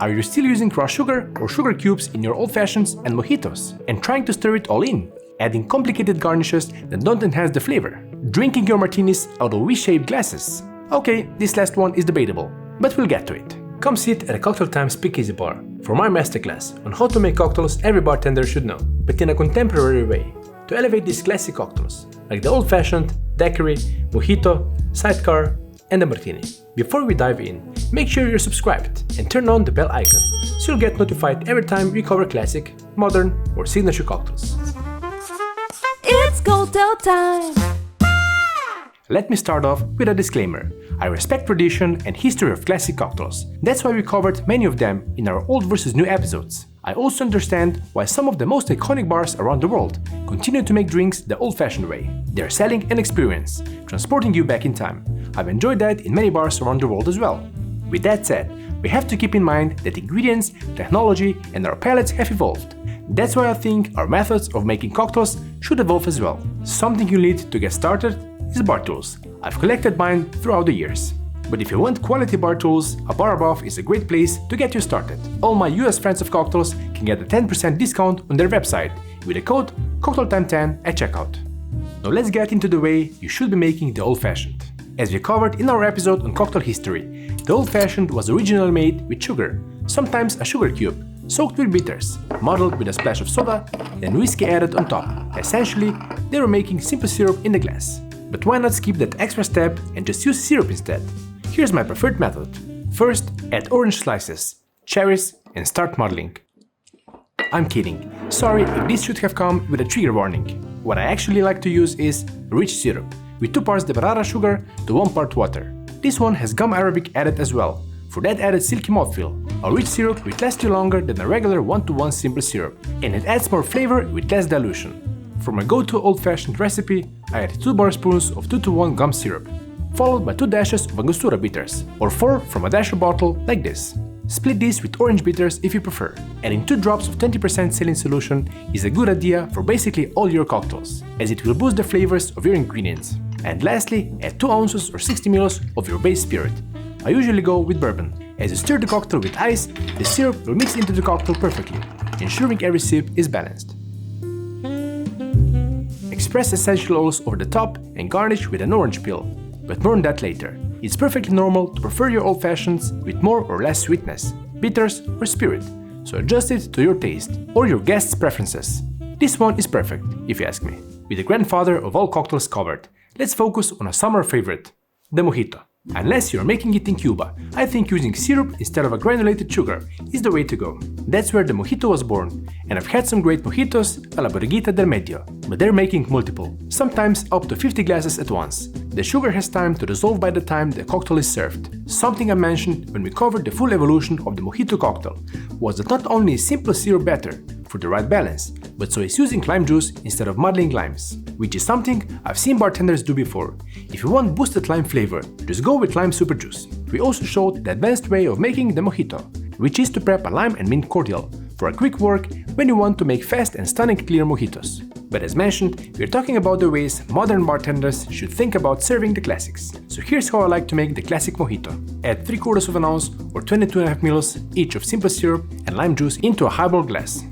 Are you still using raw sugar or sugar cubes in your old-fashions and mojitos and trying to stir it all in, adding complicated garnishes that don't enhance the flavor? Drinking your martinis out of V-shaped glasses? Okay, this last one is debatable, but we'll get to it. Come sit at a Cocktail Time speakeasy bar for my masterclass on how to make cocktails every bartender should know, but in a contemporary way, to elevate these classic cocktails, like the old-fashioned, daiquiri, mojito, sidecar, and the martini. Before we dive in, make sure you're subscribed and turn on the bell icon so you'll get notified every time we cover classic, modern, or signature cocktails. It's cocktail time! Let me start off with a disclaimer. I respect tradition and history of classic cocktails. That's why we covered many of them in our old versus new episodes. I also understand why some of the most iconic bars around the world continue to make drinks the old-fashioned way. They're selling an experience, transporting you back in time. I've enjoyed that in many bars around the world as well. With that said, we have to keep in mind that ingredients, technology, and our palates have evolved. That's why I think our methods of making cocktails should evolve as well. Something you need to get started is bar tools. I've collected mine throughout the years. But if you want quality bar tools, a bar above is a great place to get you started. All my US friends of cocktails can get a 10% discount on their website with the code CocktailTime10 at checkout. Now let's get into the way you should be making the old-fashioned. As we covered in our episode on cocktail history, the old-fashioned was originally made with sugar, sometimes a sugar cube, soaked with bitters, muddled with a splash of soda, then whiskey added on top. Essentially, they were making simple syrup in the glass. But why not skip that extra step and just use syrup instead? Here's my preferred method. First, add orange slices, cherries, and start muddling. I'm kidding. Sorry if this should have come with a trigger warning. What I actually like to use is rich syrup, with 2 parts demerara sugar to 1 part water. This one has gum arabic added as well, for that added silky mouthfeel. A rich syrup will last you longer than a regular 1-to-1 simple syrup, and it adds more flavor with less dilution. For my go-to old-fashioned recipe, I add 2 bar spoons of 2-to-1 gum syrup, followed by 2 dashes of Angostura bitters, or 4 from a dasher bottle like this. Split this with orange bitters if you prefer. Adding 2 drops of 20% saline solution is a good idea for basically all your cocktails, as it will boost the flavors of your ingredients. And lastly, add 2 ounces or 60 ml of your base spirit. I usually go with bourbon. As you stir the cocktail with ice, the syrup will mix into the cocktail perfectly, ensuring every sip is balanced. Express essential oils over the top and garnish with an orange peel, but more on that later. It's perfectly normal to prefer your old-fashions with more or less sweetness, bitters or spirit, so adjust it to your taste or your guests' preferences. This one is perfect, if you ask me. With the grandfather of all cocktails covered, let's focus on a summer favorite, the mojito. Unless you're making it in Cuba, I think using syrup instead of a granulated sugar is the way to go. That's where the mojito was born, and I've had some great mojitos a la Borreguita del Medio, but they're making multiple, sometimes up to 50 glasses at once. The sugar has time to dissolve by the time the cocktail is served. Something I mentioned when we covered the full evolution of the mojito cocktail was that not only is simple syrup better, for the right balance, but so is using lime juice instead of muddling limes, which is something I've seen bartenders do before. If you want boosted lime flavor, just go with lime super juice. We also showed the advanced way of making the mojito, which is to prep a lime and mint cordial for a quick work when you want to make fast and stunning clear mojitos. But as mentioned, we're talking about the ways modern bartenders should think about serving the classics. So here's how I like to make the classic mojito. Add 3/4 of an ounce or 22.5 ml each of simple syrup and lime juice into a highball glass.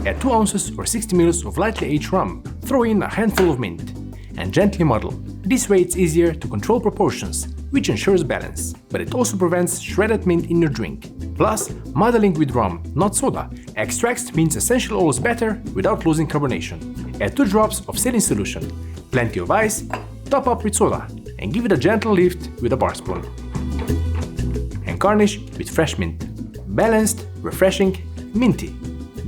Add 2 ounces or 60 ml of lightly aged rum, throw in a handful of mint, and gently muddle. This way it's easier to control proportions, which ensures balance, but it also prevents shredded mint in your drink. Plus, muddling with rum, not soda, extracts mint essential oils better without losing carbonation. Add 2 drops of saline solution, plenty of ice, top up with soda, and give it a gentle lift with a bar spoon. And garnish with fresh mint. Balanced, refreshing, minty.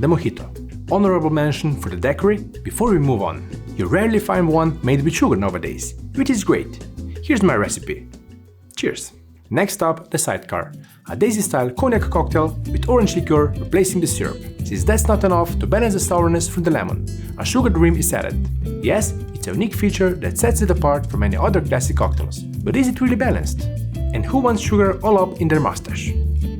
The mojito. Honorable mention for the daiquiri before we move on. You rarely find one made with sugar nowadays, which is great. Here's my recipe. Cheers! Next up, the Sidecar, a daisy-style cognac cocktail with orange liqueur replacing the syrup. Since that's not enough to balance the sourness from the lemon, a sugared rim is added. Yes, it's a unique feature that sets it apart from any other classic cocktails. But is it really balanced? And who wants sugar all up in their mustache?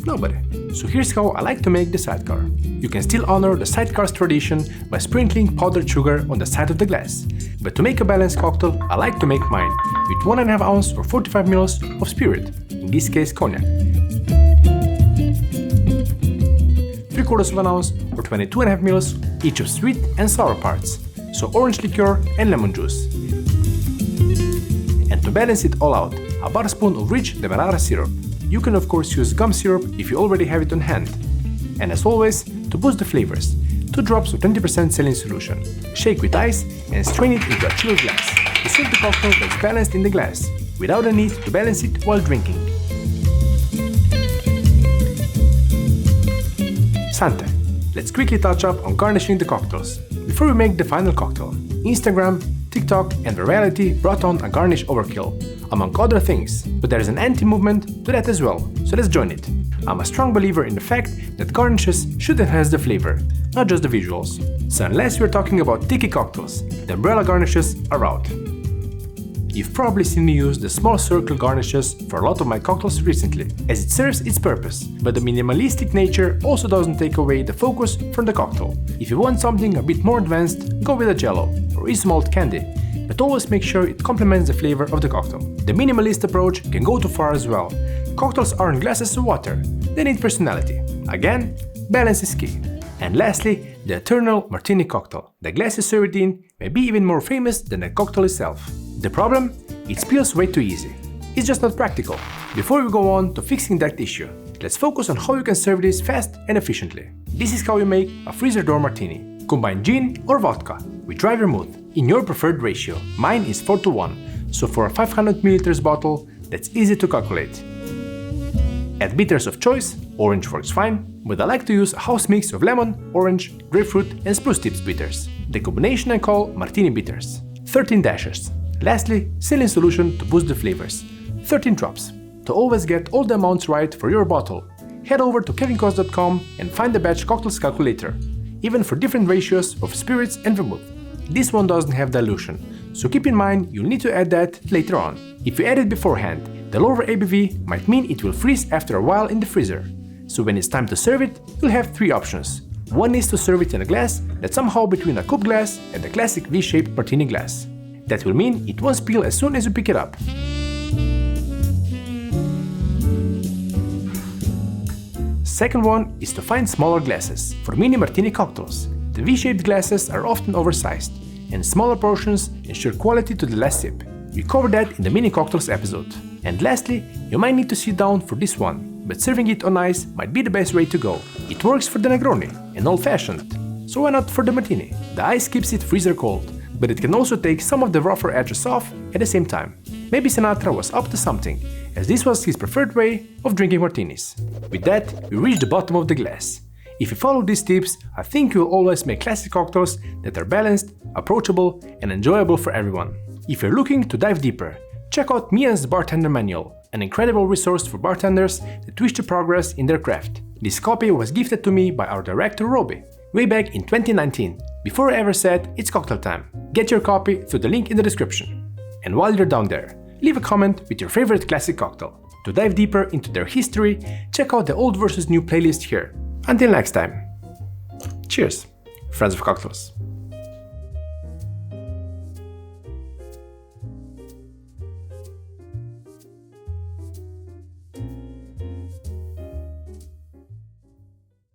Nobody. So here's how I like to make the Sidecar. You can still honor the Sidecar's tradition by sprinkling powdered sugar on the side of the glass. But to make a balanced cocktail, I like to make mine with 1.5 ounce or 45 ml of spirit, in this case cognac. 3/4 ounce or 22.5 ml each of sweet and sour parts, so orange liqueur and lemon juice. And to balance it all out, about a spoon of rich demerara syrup. You can of course use gum syrup if you already have it on hand. And as always, to boost the flavors, 2 drops of 20% saline solution. Shake with ice and strain it into a chilled glass. To serve the cocktail that's balanced in the glass, without a need to balance it while drinking. Sante, let's quickly touch up on garnishing the cocktails. Before we make the final cocktail, Instagram, TikTok and virality brought on a garnish overkill, among other things, but there is an anti-movement to that as well, so let's join it. I'm a strong believer in the fact that garnishes should enhance the flavor, not just the visuals. So unless we're talking about tiki cocktails, the umbrella garnishes are out. You've probably seen me use the small circle garnishes for a lot of my cocktails recently, as it serves its purpose, but the minimalistic nature also doesn't take away the focus from the cocktail. If you want something a bit more advanced, go with a jello or easy malt candy, but always make sure it complements the flavor of the cocktail. The minimalist approach can go too far as well. Cocktails aren't glasses of water, they need personality. Again, balance is key. And lastly, the eternal Martini cocktail. The glass you serve it in may be even more famous than the cocktail itself. The problem? It spills way too easy. It's just not practical. Before we go on to fixing that issue, let's focus on how you can serve this fast and efficiently. This is how you make a freezer door martini. Combine gin or vodka with dry vermouth in your preferred ratio. Mine is 4:1, so for a 500 ml bottle, that's easy to calculate. Add bitters of choice, orange works fine, but I like to use a house mix of lemon, orange, grapefruit and spruce tips bitters. The combination I call Martini bitters. 13 dashes. Lastly, saline solution to boost the flavors. 13 drops. To always get all the amounts right for your bottle, head over to 𝗡𝗲𝗄𝗏𝗂𝗏 and find the batch cocktails calculator, even for different ratios of spirits and vermouth. This one doesn't have dilution, so keep in mind you'll need to add that later on. If you add it beforehand, the lower ABV might mean it will freeze after a while in the freezer. So when it's time to serve it, you'll have 3 options. One is to serve it in a glass that's somehow between a coupe glass and the classic V-shaped martini glass. That will mean it won't spill as soon as you pick it up. Second one is to find smaller glasses for mini martini cocktails. The V-shaped glasses are often oversized, and smaller portions ensure quality to the last sip. We covered that in the mini cocktails episode. And lastly, you might need to sit down for this one, but serving it on ice might be the best way to go. It works for the Negroni, an old-fashioned, so why not for the Martini? The ice keeps it freezer cold, but it can also take some of the rougher edges off at the same time. Maybe Sinatra was up to something, as this was his preferred way of drinking martinis. With that, we reach the bottom of the glass. If you follow these tips, I think you'll always make classic cocktails that are balanced, approachable, and enjoyable for everyone. If you're looking to dive deeper, check out Mia's Bartender Manual, an incredible resource for bartenders that wish to progress in their craft. This copy was gifted to me by our director Robi, way back in 2019, before I ever said it's cocktail time. Get your copy through the link in the description. And while you're down there, leave a comment with your favorite classic cocktail. To dive deeper into their history, check out the old versus new playlist here. Until next time. Cheers, friends of cocktails.